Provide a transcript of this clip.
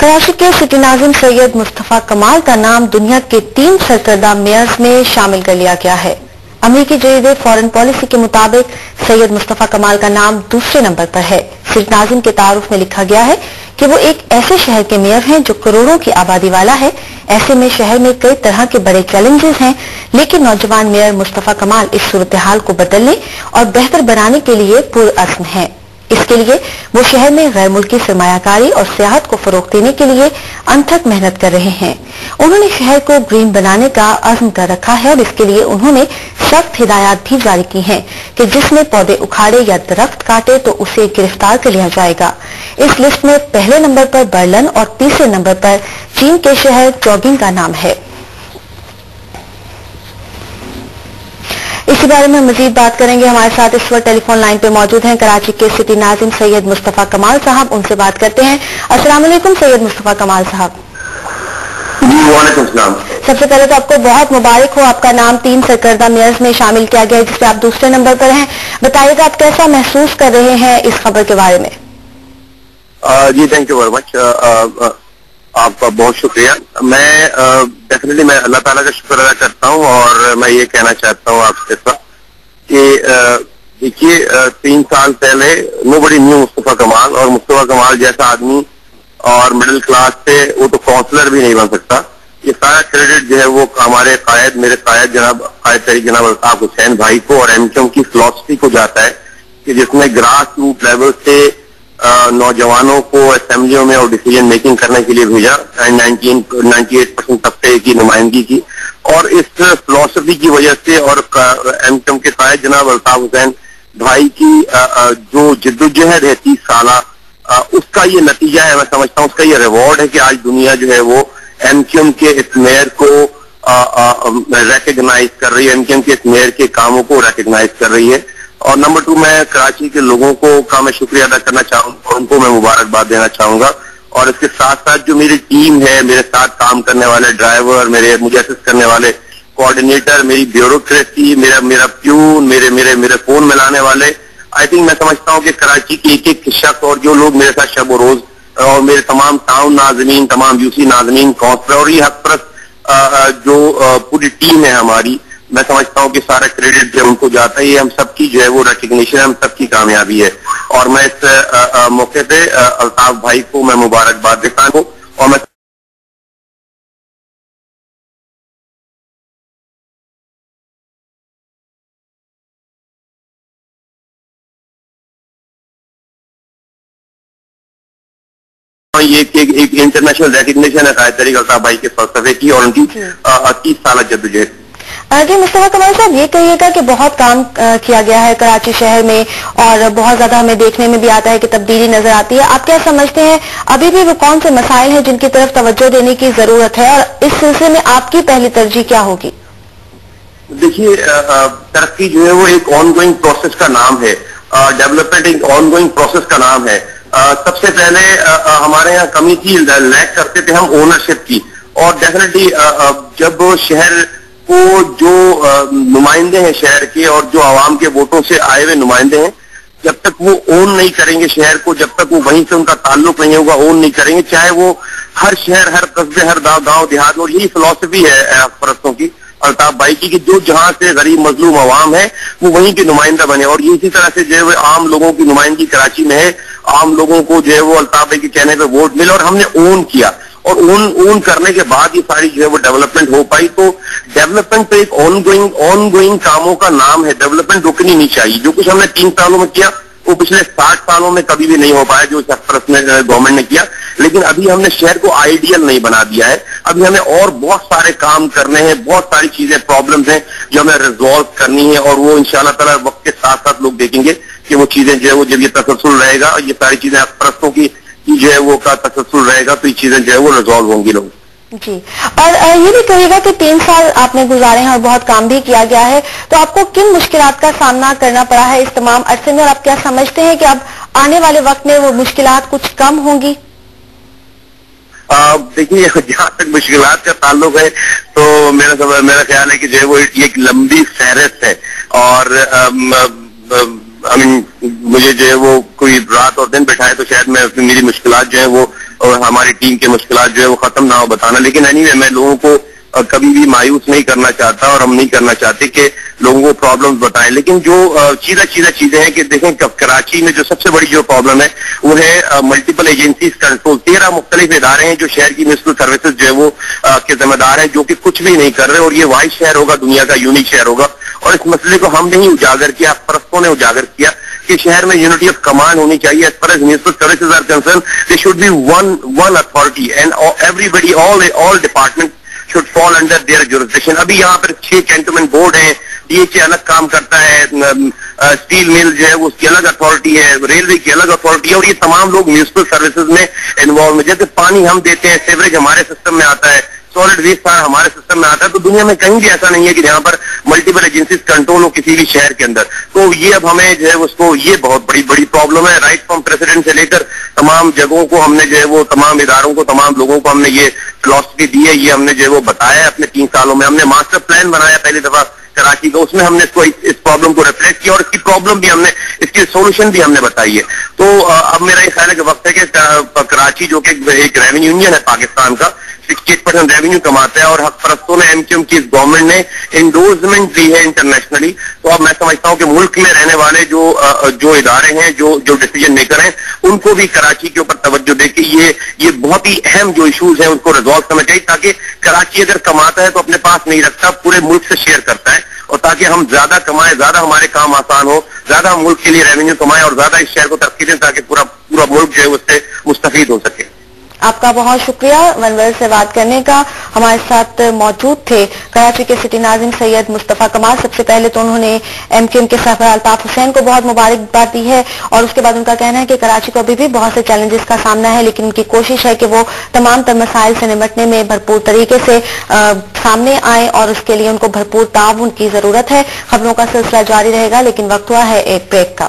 कराची के सिटी नाज़िम सैयद मुस्तफ़ा कमाल का नाम दुनिया के 3 सरकर्दा मेयर्स में शामिल कर लिया गया है। अमेरिकी जरीदे फॉरेन पॉलिसी के मुताबिक सैयद मुस्तफ़ा कमाल का नाम दूसरे नंबर पर है। सिटी नाज़िम के तारुफ में लिखा गया है कि वो एक ऐसे शहर के मेयर हैं जो करोड़ों की आबादी वाला है। ऐसे में शहर में कई तरह के बड़े चैलेंजेस हैं, लेकिन नौजवान मेयर मुस्तफ़ा कमाल इस सूरत हाल को बदलने और बेहतर बनाने के लिए पुरअज़्म हैं। इसके लिए वो शहर में गैर मुल्की सरमायाकारी और सियाहत को फरोग देने के लिए अनथक मेहनत कर रहे हैं। उन्होंने शहर को ग्रीन बनाने का अज़्म कर रखा है और इसके लिए उन्होंने सख्त हिदायत भी जारी की हैं कि जिसने पौधे उखाड़े या दरख्त काटे तो उसे गिरफ्तार कर लिया जाएगा। इस लिस्ट में पहले नंबर पर बर्लिन और तीसरे नंबर पर चीन के शहर चौगिंग का नाम है। इसी बारे में मजीद बात करेंगे। हमारे साथ इस वक्त टेलीफोन लाइन पे मौजूद हैं कराची के सिटी नाज़िम सैयद मुस्तफ़ा कमाल साहब। उनसे बात करते हैं। अस्सलाम वालेकुम सैयद मुस्तफ़ा कमाल साहब। वालेकुम सलाम। सबसे पहले तो आपको बहुत मुबारक हो, आपका नाम 3 सरकर्दा मेयर्स में शामिल किया गया है जिसपे आप दूसरे नंबर पर हैं। बताइएगा आप कैसा महसूस कर रहे हैं इस खबर के बारे में? जी थैंक यू वेरी मच, आपका बहुत शुक्रिया। मैं डेफिनेटली मैं अल्लाह ताला का शुक्र अदा करता हूँ और मैं ये कहना चाहता हूँ आपके साथ कि देखिए 3 साल पहले नोबडी न्यू मुस्तफ़ा कमाल, और मुस्तफ़ा कमाल जैसा आदमी और मिडिल क्लास से वो तो काउंसलर भी नहीं बन सकता। ये सारा क्रेडिट जो है वो हमारे कायद, मेरे कायद जनाब कायद तरीक जनाब अल्ताफ हुसैन भाई को और एमक्यूएम की फिलॉसफी को जाता है कि जिसमें ग्रास रूट लेवल से नौजवानों को असेंबलियों में और डिसीजन मेकिंग करने के लिए भेजा। 98% तबके की नुमाइंदगी की, और इस फिलॉसफी की वजह से और एमक्यूएम के कायद जनाब अल्ताफ हुसैन भाई की जो जिद्दोजहद है 30 साला, उसका ये नतीजा है। मैं समझता हूँ उसका ये रिवॉर्ड है कि आज दुनिया जो है वो एमक्यूएम के इस मेयर को रिकग्नाइज कर रही है, एमक्यूएम के इस मेयर के कामों को रिकग्नाइज कर रही है। और नंबर 2, मैं कराची के लोगों का मैं शुक्रिया अदा करना चाहूंगा, उनको मैं मुबारकबाद देना चाहूंगा। और इसके साथ साथ जो मेरी टीम है, मेरे साथ काम करने वाले ड्राइवर, मुझे असिस्ट करने वाले कोऑर्डिनेटर, मेरी ब्यूरोक्रेसी, मेरा प्यून, मेरे फोन मिलाने वाले, आई थिंक मैं समझता हूँ कि कराची के एक शख्स और जो लोग मेरे साथ शब रोज, और मेरे तमाम टाउन नाज़रीन, तमाम यूसी नाज़रीन, काउंसलर और ये हक परस्त जो पूरी टीम है हमारी, मैं समझता हूँ कि सारा क्रेडिट जो उनको जाता है, ये हम सबकी जो है वो रिकग्निशन है, हम सबकी कामयाबी है। और मैं इस मौके पे अल्ताफ भाई को मैं मुबारकबाद देता हूँ। और मैं ये एक इंटरनेशनल रिकग्निशन है कायद तरीक अल्ताफ भाई के फलसफे की और उनकी 30 साल जद्दोजहद। जी मुस्तफ़ा कमाल साहब, ये कहिएगा कि बहुत काम किया गया है कराची शहर में और बहुत ज्यादा हमें देखने में भी आता है कि तब्दीली नजर आती है। आप क्या समझते हैं अभी भी वो कौन से मसाइल हैं जिनकी तरफ तवज्जो देने की जरूरत है, और इस सिलसिले में आपकी पहली तरजीह क्या होगी? देखिए, तरक्की जो है वो एक ऑनगोइंग प्रोसेस का नाम है, डेवलपमेंट एक ऑनगोइंग प्रोसेस का नाम है। सबसे पहले हमारे यहाँ कमी थी, लैक करते थे हम ओनरशिप की, और डेफिनेटली जब शहर को जो नुमाइंदे हैं शहर के और जो आवाम के वोटों से आए हुए नुमाइंदे हैं, जब तक वो ओन नहीं करेंगे शहर को, जब तक वो वहीं से उनका ताल्लुक नहीं होगा, ओन नहीं करेंगे, चाहे वो हर शहर, हर कस्बे, हर गांव देहात में। और यही फिलॉसफी है परस्तों की, अल्ताफ भाई की, कि जो जहां से गरीब मजलूम आवाम है वो वहीं के नुमाइंदा बने। और इसी तरह से जो है वो आम लोगों की नुमाइंदगी कराची में है, आम लोगों को जो है वो अल्ताफ भाई के कहने पे वोट मिले और हमने ओन किया, और ओन करने के बाद ये सारी जो है वो डेवलपमेंट हो पाई। तो डेवलपमेंट तो एक ऑनगोइंग कामों का नाम है, डेवलपमेंट रुकनी नहीं चाहिए। जो कुछ हमने 3 सालों में किया वो पिछले 60 सालों में कभी भी नहीं हो पाया जो सरपरस्त ने गवर्नमेंट ने किया। लेकिन अभी हमने शहर को आइडियल नहीं बना दिया है, अभी हमें और बहुत सारे काम करने हैं, बहुत सारी चीजें, प्रॉब्लम्स हैं जो हमें रिजॉल्व करनी है, और वो इंशाल्लाह ताला वक्त के साथ साथ लोग देखेंगे कि वो चीजें जो है वो, जब ये तसलसल रहेगा और ये सारी चीजें परस्तों की जो है वो का तसलसल रहेगा, तो ये चीजें जो है वो रिजॉल्व होंगी लोग जी। और ये भी कहिएगा कि 3 साल आपने गुजारे हैं और बहुत काम भी किया गया है, तो आपको किन मुश्किलात का सामना करना पड़ा है इस तमाम अरसे में, और आप क्या समझते हैं कि अब आने वाले वक्त में वो मुश्किलात कुछ कम होंगी? देखिए, जहाँ तक मुश्किलात का ताल्लुक है तो मेरा ख्याल है कि जो है वो एक लंबी फहरिस्त है, और मुझे जो है वो कोई रात और दिन बैठाए तो शायद मैं मेरी मुश्किलात जो है वो اور ہماری ٹیم کے مشکلات جو ہے وہ ختم نہ ہو بتانا. لیکن اینی میں لوگوں کو کبھی بھی مایوس نہیں کرنا چاہتا اور ہم نہیں کرنا چاہتے کہ لوگوں کو پرابلمز بتائیں. لیکن جو چیزیں ہیں کہ دیکھیں کراچی میں جو سب سے بڑی جو پرابلم ہے وہ ہے ملٹیپل ایجنسیز کنٹرول. 13 مختلف ادارے ہیں جو شہر کی میونسپل سروسز جو ہے وہ کے ذمہ دار ہیں، جو کہ کچھ بھی نہیں کر رہے. اور یہ واحد شہر ہوگا، دنیا کا یونیک شہر ہوگا. اور اس مسئلے کو ہم نے ہی اجاگر کیا، پرستوں نے اجاگر کیا کہ شہر میں یونٹی آف کمانڈ ہونی چاہیے. As far as municipal services are concern they should be one authority and everybody all department should fall under their jurisdiction. ابھی یہاں پر 6 کینٹونمنٹ بورڈ ہیں، ڈی ایچ اے الگ کام کرتا ہے، اسٹیل مل جو ہے وہ اس کی الگ اتھارٹی ہے، ریلوے کی الگ اتھارٹی ہے، اور یہ تمام لوگ میونسپل سروسز میں انوالو ہیں. جیسے پانی ہم دیتے ہیں، سیوریج ہمارے سسٹم میں آتا ہے، سالڈ ویسٹ ہمارے سسٹم میں آتا ہے. تو دنیا میں کہیں بھی ایسا نہیں ہے کہ جہاں پر ملٹیپل ایجنسیز کنٹرول ہو کسی بھی شہر کے اندر. تو یہ اب ہمیں جو ہے اس کو یہ بہت بڑی پرابلم ہے. رائٹ فرام پریزیڈنٹ سے لے کر تمام جگہوں کو ہم نے جو ہے وہ تمام اداروں کو، تمام لوگوں کو ہم نے یہ فلاسفی دی ہے، یہ ہم نے جو ہے وہ بتایا ہے. اپنے 3 سالوں میں ہم نے ماسٹر پلان بنایا پہلی دفعہ کراچی کا، اس میں ہم نے اس پرابلم کو ریفلیکٹ کیا اور اس کی پرابلم بھی ہم نے، اس کی سولوشن بھی ہم نے بتائی ہے. تو اب میرا یہ خیال ہے کہ وقت ہے کہ کراچی جو کہ ایک ریونیو یونین ہے پاکستان کا، 68% ریونیو کماتا ہے اور حق پرستوں نے ایم کیو ایم کی اس گورنمنٹ نے انڈورسمنٹ دی ہے انٹرنیشنلی. تو اب میں سمجھتا ہوں کہ ملک میں رہنے والے جو ادارے ہیں، جو ڈیسیجن میکر ہیں، ان کو بھی کراچی کے اوپر توجہ دے کے یہ بہت ہی اہم جو ایشوز ہیں ان کو ریزالو کرنا چاہیے، تاکہ کراچی اگر کماتا ہے تو اپنے پاس نہیں رکھتا، پورے ملک سے شیئر کرتا ہے، اور تاکہ ہم زیادہ کمائیں، زیادہ ہمارے کام آسان ہو، زیادہ ہم ملک کے لیے ریونیو کمائیں اور زیادہ اس شہر کو ترقی دیں، تاکہ پورا ملک جو ہے اس سے مستفید ہو سکے. آپ کا بہت شکریہ ون ورلڈ سے بات کرنے کا. ہمارے ساتھ موجود تھے کراچی کے سٹی ناظم سید مصطفیٰ کمال. سب سے پہلے تو انہوں نے ایم کیو ایم کے سربراہ الطاف حسین کو بہت مبارکباد دی ہے، اور اس کے بعد ان کا کہنا ہے کہ کراچی کو ابھی بھی بہت سے چیلنجز کا سامنا ہے، لیکن ان کی کوشش ہے کہ وہ تمام تر مسائل سے نمٹنے میں بھرپور طریقے سے سامنے آئیں، اور اس کے لیے ان کو بھرپور تعاون کی ضرورت ہے. خبروں کا سلسلہ جاری رہے گا، لیکن وقت ہوا ہے ایک بریک کا.